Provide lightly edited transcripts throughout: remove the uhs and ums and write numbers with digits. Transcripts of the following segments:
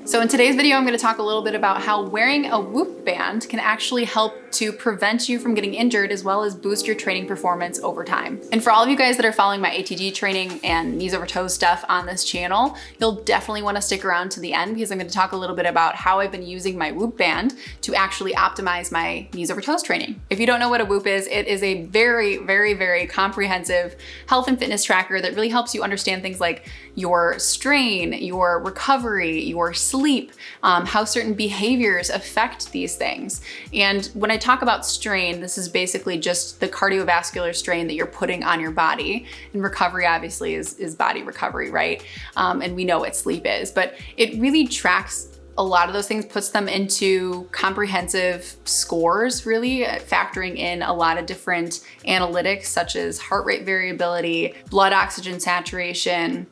So in today's video, I'm going to talk a little bit about how wearing a Whoop band can actually help to prevent you from getting injured as well as boost your training performance over time. And for all of you guys that are following my ATG training and knees over toes stuff on this channel, you'll definitely want to stick around to the end because I'm going to talk a little bit about how I've been using my Whoop band to actually optimize my knees over toes training. If you don't know what a Whoop is, it is a very comprehensive health and fitness tracker that really helps you understand things like your strain, your recovery, your sleep, how certain behaviors affect these things. And when I talk about strain, this is basically just the cardiovascular strain that you're putting on your body. And recovery obviously is body recovery, right? And we know what sleep is, but it really tracks a lot of those things, puts them into comprehensive scores, really factoring in a lot of different analytics such as heart rate variability, blood oxygen saturation,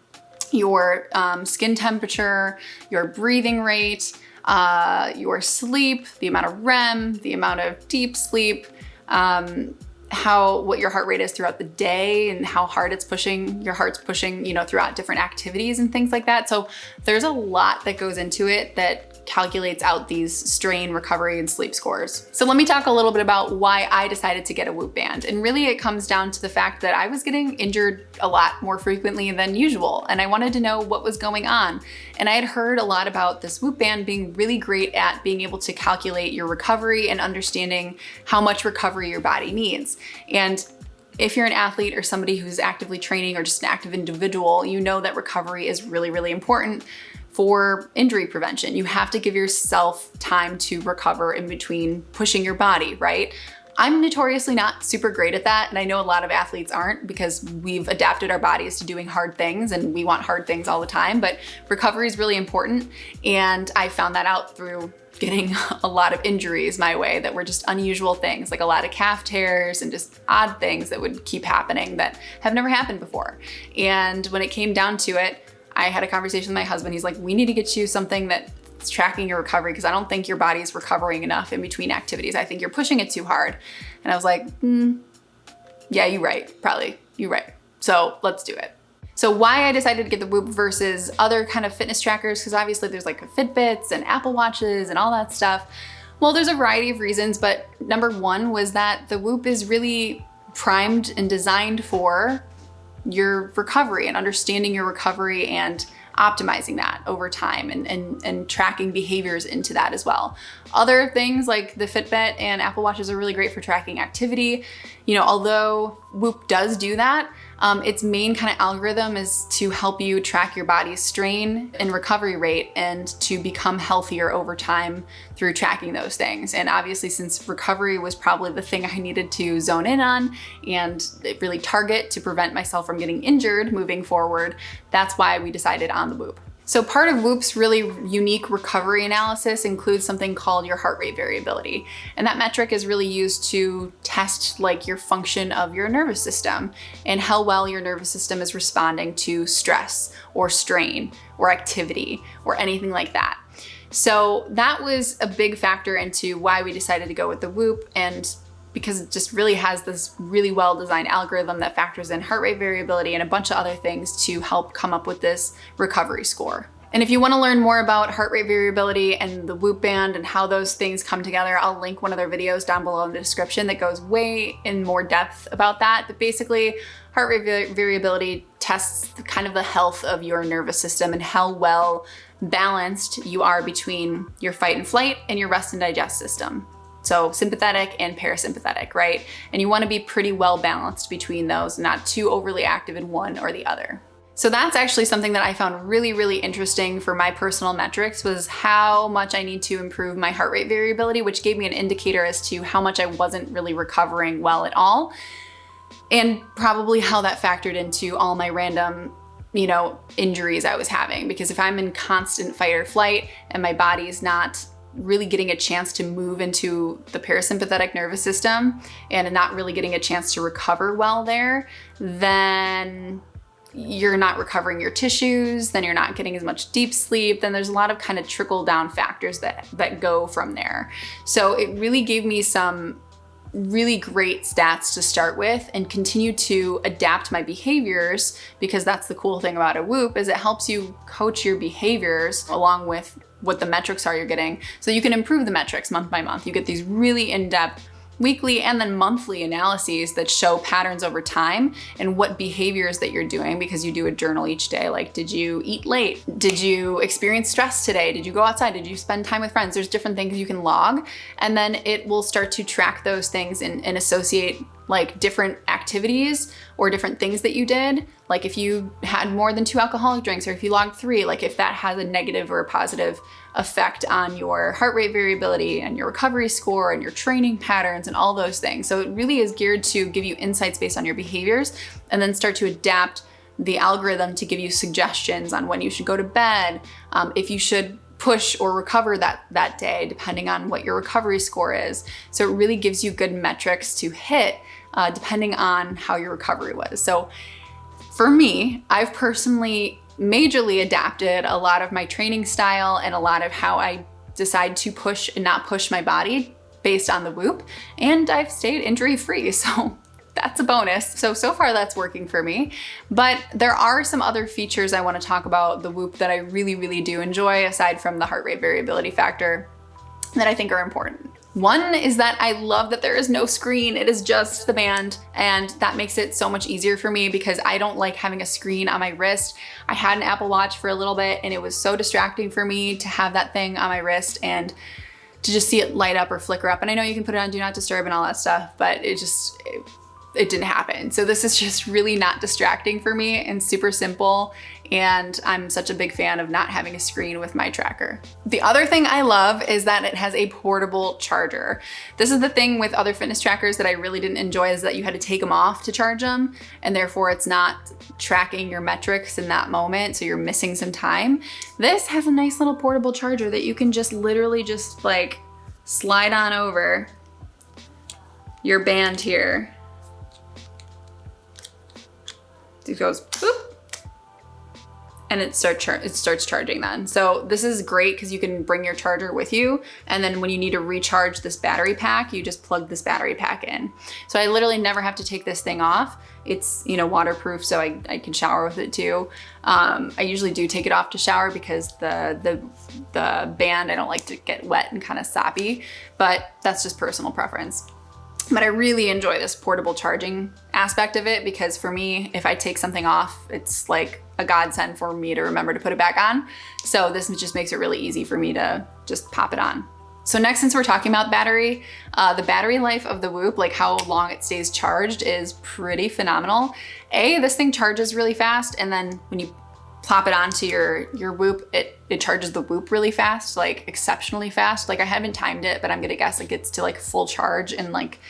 your skin temperature, your breathing rate, your sleep, the amount of REM, the amount of deep sleep, what your heart rate is throughout the day and how hard your heart's pushing, throughout different activities and things like that. So there's a lot that goes into it that calculates out these strain, recovery, and sleep scores. So let me talk a little bit about why I decided to get a Whoop band. And really it comes down to the fact that I was getting injured a lot more frequently than usual. And I wanted to know what was going on. And I had heard a lot about this Whoop band being really great at being able to calculate your recovery and understanding how much recovery your body needs. And if you're an athlete or somebody who's actively training or just an active individual, you know that recovery is really important for injury prevention. You have to give yourself time to recover in between pushing your body, right? I'm notoriously not super great at that, and I know a lot of athletes aren't because we've adapted our bodies to doing hard things and we want hard things all the time, but recovery is really important, and I found that out through getting a lot of injuries my way that were just unusual things, like a lot of calf tears and just odd things that would keep happening that have never happened before. And when it came down to it, I had a conversation with my husband. He's like, we need to get you something that's tracking your recovery because I don't think your body's recovering enough in between activities. I think you're pushing it too hard. And I was like, yeah, you're right. Probably, you're right. So let's do it. So why I decided to get the Whoop versus other kind of fitness trackers, because obviously there's like Fitbits and Apple Watches and all that stuff. Well, there's a variety of reasons, but number one was that the Whoop is really primed and designed for your recovery and understanding your recovery and optimizing that over time and tracking behaviors into that as well. Other things like the Fitbit and Apple Watches are really great for tracking activity. Although Whoop does do that, its main kind of algorithm is to help you track your body's strain and recovery rate and to become healthier over time through tracking those things. And obviously, since recovery was probably the thing I needed to zone in on and really target to prevent myself from getting injured moving forward, that's why we decided on the Whoop. So part of Whoop's really unique recovery analysis includes something called your heart rate variability. And that metric is really used to test your function of your nervous system and how well your nervous system is responding to stress or strain or activity or anything like that. So that was a big factor into why we decided to go with the Whoop, and because it just really has this really well-designed algorithm that factors in heart rate variability and a bunch of other things to help come up with this recovery score. And if you want to learn more about heart rate variability and the Whoop band and how those things come together, I'll link one of their videos down below in the description that goes way in more depth about that. But basically, heart rate variability tests kind of the health of your nervous system and how well balanced you are between your fight and flight and your rest and digest system. So sympathetic and parasympathetic, right? And you want to be pretty well balanced between those, not too overly active in one or the other. So that's actually something that I found really interesting for my personal metrics, was how much I need to improve my heart rate variability, which gave me an indicator as to how much I wasn't really recovering well at all. And probably how that factored into all my random injuries I was having. Because if I'm in constant fight or flight and my body's not really getting a chance to move into the parasympathetic nervous system and not really getting a chance to recover well there, then you're not recovering your tissues, then you're not getting as much deep sleep, then there's a lot of kind of trickle down factors that go from there. So it really gave me some really great stats to start with and continue to adapt my behaviors, because that's the cool thing about a Whoop, is it helps you coach your behaviors along with what the metrics are you're getting, so you can improve the metrics month by month. You get these really in-depth weekly and then monthly analyses that show patterns over time and what behaviors that you're doing, because you do a journal each day. Like, did you eat late? Did you experience stress today? Did you go outside? Did you spend time with friends? There's different things you can log, and then it will start to track those things and associate like different activities or different things that you did. Like if you had more than 2 alcoholic drinks, or if you logged 3, like if that has a negative or a positive effect on your heart rate variability and your recovery score and your training patterns and all those things. So it really is geared to give you insights based on your behaviors, and then start to adapt the algorithm to give you suggestions on when you should go to bed, if you should push or recover that day, depending on what your recovery score is. So it really gives you good metrics to hit depending on how your recovery was. So for me, I've personally majorly adapted a lot of my training style and a lot of how I decide to push and not push my body based on the Whoop, and I've stayed injury-free, so that's a bonus. So far that's working for me. But there are some other features I want to talk about the Whoop that I really, really do enjoy, aside from the heart rate variability factor, that I think are important. One is that I love that there is no screen. It is just the band, and that makes it so much easier for me because I don't like having a screen on my wrist. I had an Apple Watch for a little bit, and it was so distracting for me to have that thing on my wrist and to just see it light up or flicker up. And I know you can put it on Do Not Disturb and all that stuff, but it didn't happen. So this is just really not distracting for me and super simple. And I'm such a big fan of not having a screen with my tracker. The other thing I love is that it has a portable charger. This is the thing with other fitness trackers that I really didn't enjoy, is that you had to take them off to charge them, and therefore it's not tracking your metrics in that moment, so you're missing some time. This has a nice little portable charger that you can just literally just like slide on over your band here. It goes boop, and it starts charging then. So this is great because you can bring your charger with you, and then when you need to recharge this battery pack, you just plug this battery pack in. So I literally never have to take this thing off. It's, you know, waterproof, so I can shower with it too. I usually do take it off to shower because the band, I don't like to get wet and kind of soppy, but that's just personal preference. But I really enjoy this portable charging aspect of it, because for me, if I take something off, it's like a godsend for me to remember to put it back on. So this just makes it really easy for me to just pop it on. So next, since we're talking about battery, the battery life of the Whoop, like how long it stays charged, is pretty phenomenal. This thing charges really fast, and then when you plop it onto your Whoop, it charges the Whoop really fast, like exceptionally fast. Like I haven't timed it, but I'm gonna guess it gets to like full charge in like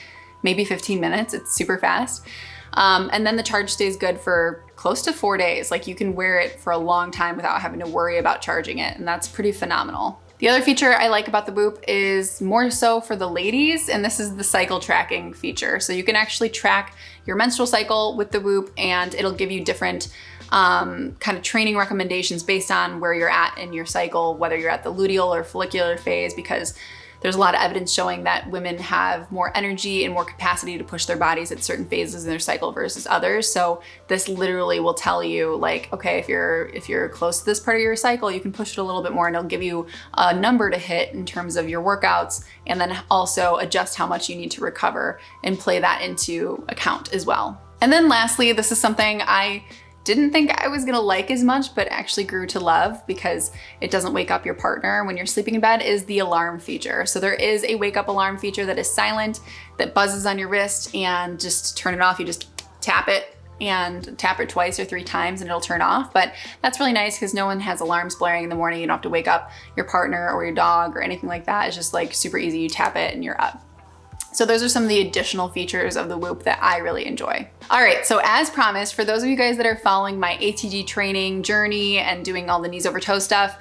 maybe 15 minutes. It's super fast. And then the charge stays good for close to 4 days. Like you can wear it for a long time without having to worry about charging it, and that's pretty phenomenal. The other feature I like about the Whoop is more so for the ladies, and this is the cycle tracking feature. So you can actually track your menstrual cycle with the Whoop, and it'll give you different kind of training recommendations based on where you're at in your cycle, whether you're at the luteal or follicular phase, because there's a lot of evidence showing that women have more energy and more capacity to push their bodies at certain phases in their cycle versus others. So this literally will tell you, like, okay, if you're close to this part of your cycle, you can push it a little bit more, and it'll give you a number to hit in terms of your workouts, and then also adjust how much you need to recover and play that into account as well. And then lastly, this is something I didn't think I was gonna like as much, but actually grew to love because it doesn't wake up your partner when you're sleeping in bed, is the alarm feature. So there is a wake up alarm feature that is silent, that buzzes on your wrist, and just turn it off. You just tap it and tap it twice or 3 times and it'll turn off. But that's really nice because no one has alarms blaring in the morning. You don't have to wake up your partner or your dog or anything like that. It's just like super easy. You tap it and you're up. So those are some of the additional features of the Whoop that I really enjoy. All right, so as promised, for those of you guys that are following my ATG training journey and doing all the knees over toes stuff,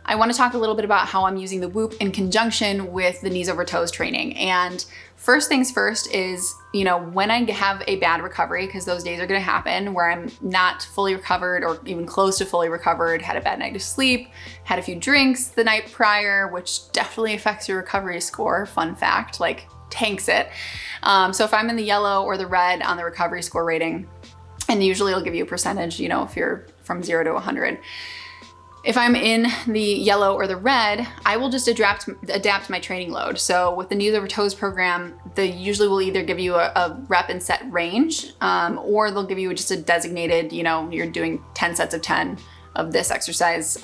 I wanna talk a little bit about how I'm using the Whoop in conjunction with the knees over toes training. And first things first is, you know, when I have a bad recovery, because those days are gonna happen where I'm not fully recovered or even close to fully recovered, had a bad night of sleep, had a few drinks the night prior, which definitely affects your recovery score, fun fact, like tanks it. So if I'm in the yellow or the red on the recovery score rating, and usually it'll give you a percentage, you know, if you're from 0 to 100, If I'm in the yellow or the red, I will just adapt my training load. So with the knees over toes program, they usually will either give you a rep and set range, or they'll give you just a designated, you know, you're doing 10 sets of 10 of this exercise,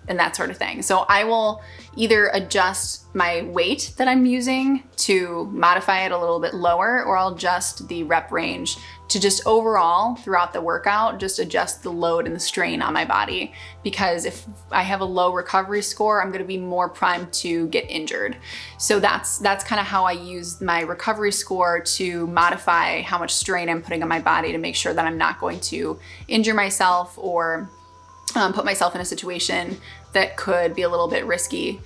and that sort of thing. So I will either adjust my weight that I'm using to modify it a little bit lower, or I'll adjust the rep range to just overall throughout the workout, just adjust the load and the strain on my body. Because if I have a low recovery score, I'm gonna be more primed to get injured. So that's kind of how I use my recovery score to modify how much strain I'm putting on my body to make sure that I'm not going to injure myself or put myself in a situation that could be a little bit risky,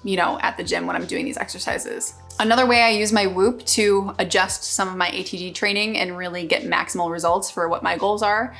you know, at the gym when I'm doing these exercises. Another way I use my Whoop to adjust some of my ATG training and really get maximal results for what my goals are,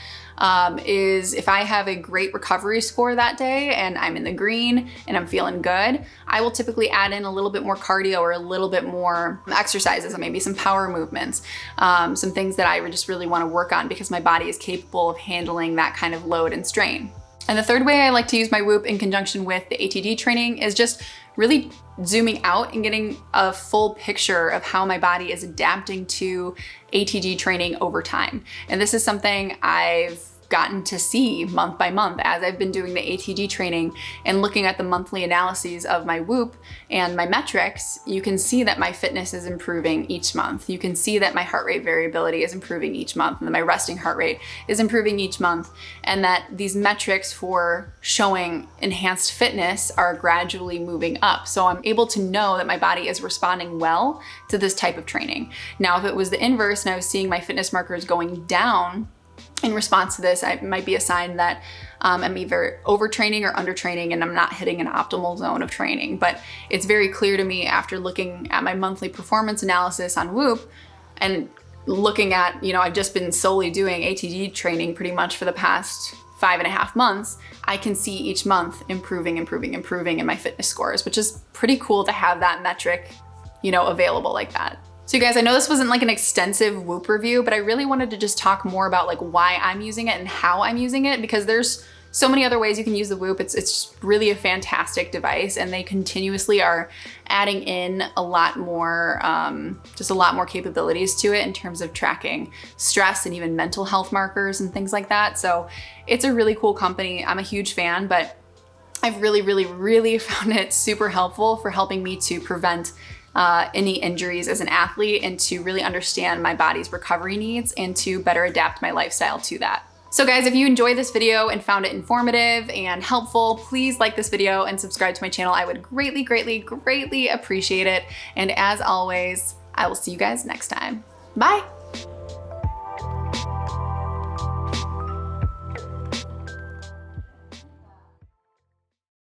is if I have a great recovery score that day and I'm in the green and I'm feeling good, I will typically add in a little bit more cardio or a little bit more exercises, maybe some power movements, some things that I just really want to work on because my body is capable of handling that kind of load and strain. And the third way I like to use my Whoop in conjunction with the ATG training is just really zooming out and getting a full picture of how my body is adapting to ATG training over time. And this is something I've gotten to see month by month as I've been doing the ATG training and looking at the monthly analyses of my Whoop and my metrics. You can see that my fitness is improving each month. You can see that my heart rate variability is improving each month, and that my resting heart rate is improving each month, and that these metrics for showing enhanced fitness are gradually moving up. So I'm able to know that my body is responding well to this type of training. Now, if it was the inverse and I was seeing my fitness markers going down in response to this, it might be a sign that I'm either overtraining or undertraining and I'm not hitting an optimal zone of training. But it's very clear to me after looking at my monthly performance analysis on Whoop and looking at, you know, I've just been solely doing ATG training pretty much for the past 5.5 months, I can see each month improving in my fitness scores, which is pretty cool to have that metric, you know, available like that. So you guys, I know this wasn't like an extensive Whoop review, but I really wanted to just talk more about like why I'm using it and how I'm using it, because there's so many other ways you can use the Whoop. It's really a fantastic device, and they continuously are adding in a lot more, just a lot more capabilities to it in terms of tracking stress and even mental health markers and things like that. So it's a really cool company. I'm a huge fan, but I've really found it super helpful for helping me to prevent any injuries as an athlete and to really understand my body's recovery needs and to better adapt my lifestyle to that. So guys, if you enjoyed this video and found it informative and helpful, please like this video and subscribe to my channel. I would greatly appreciate it. And as always, I will see you guys next time. Bye.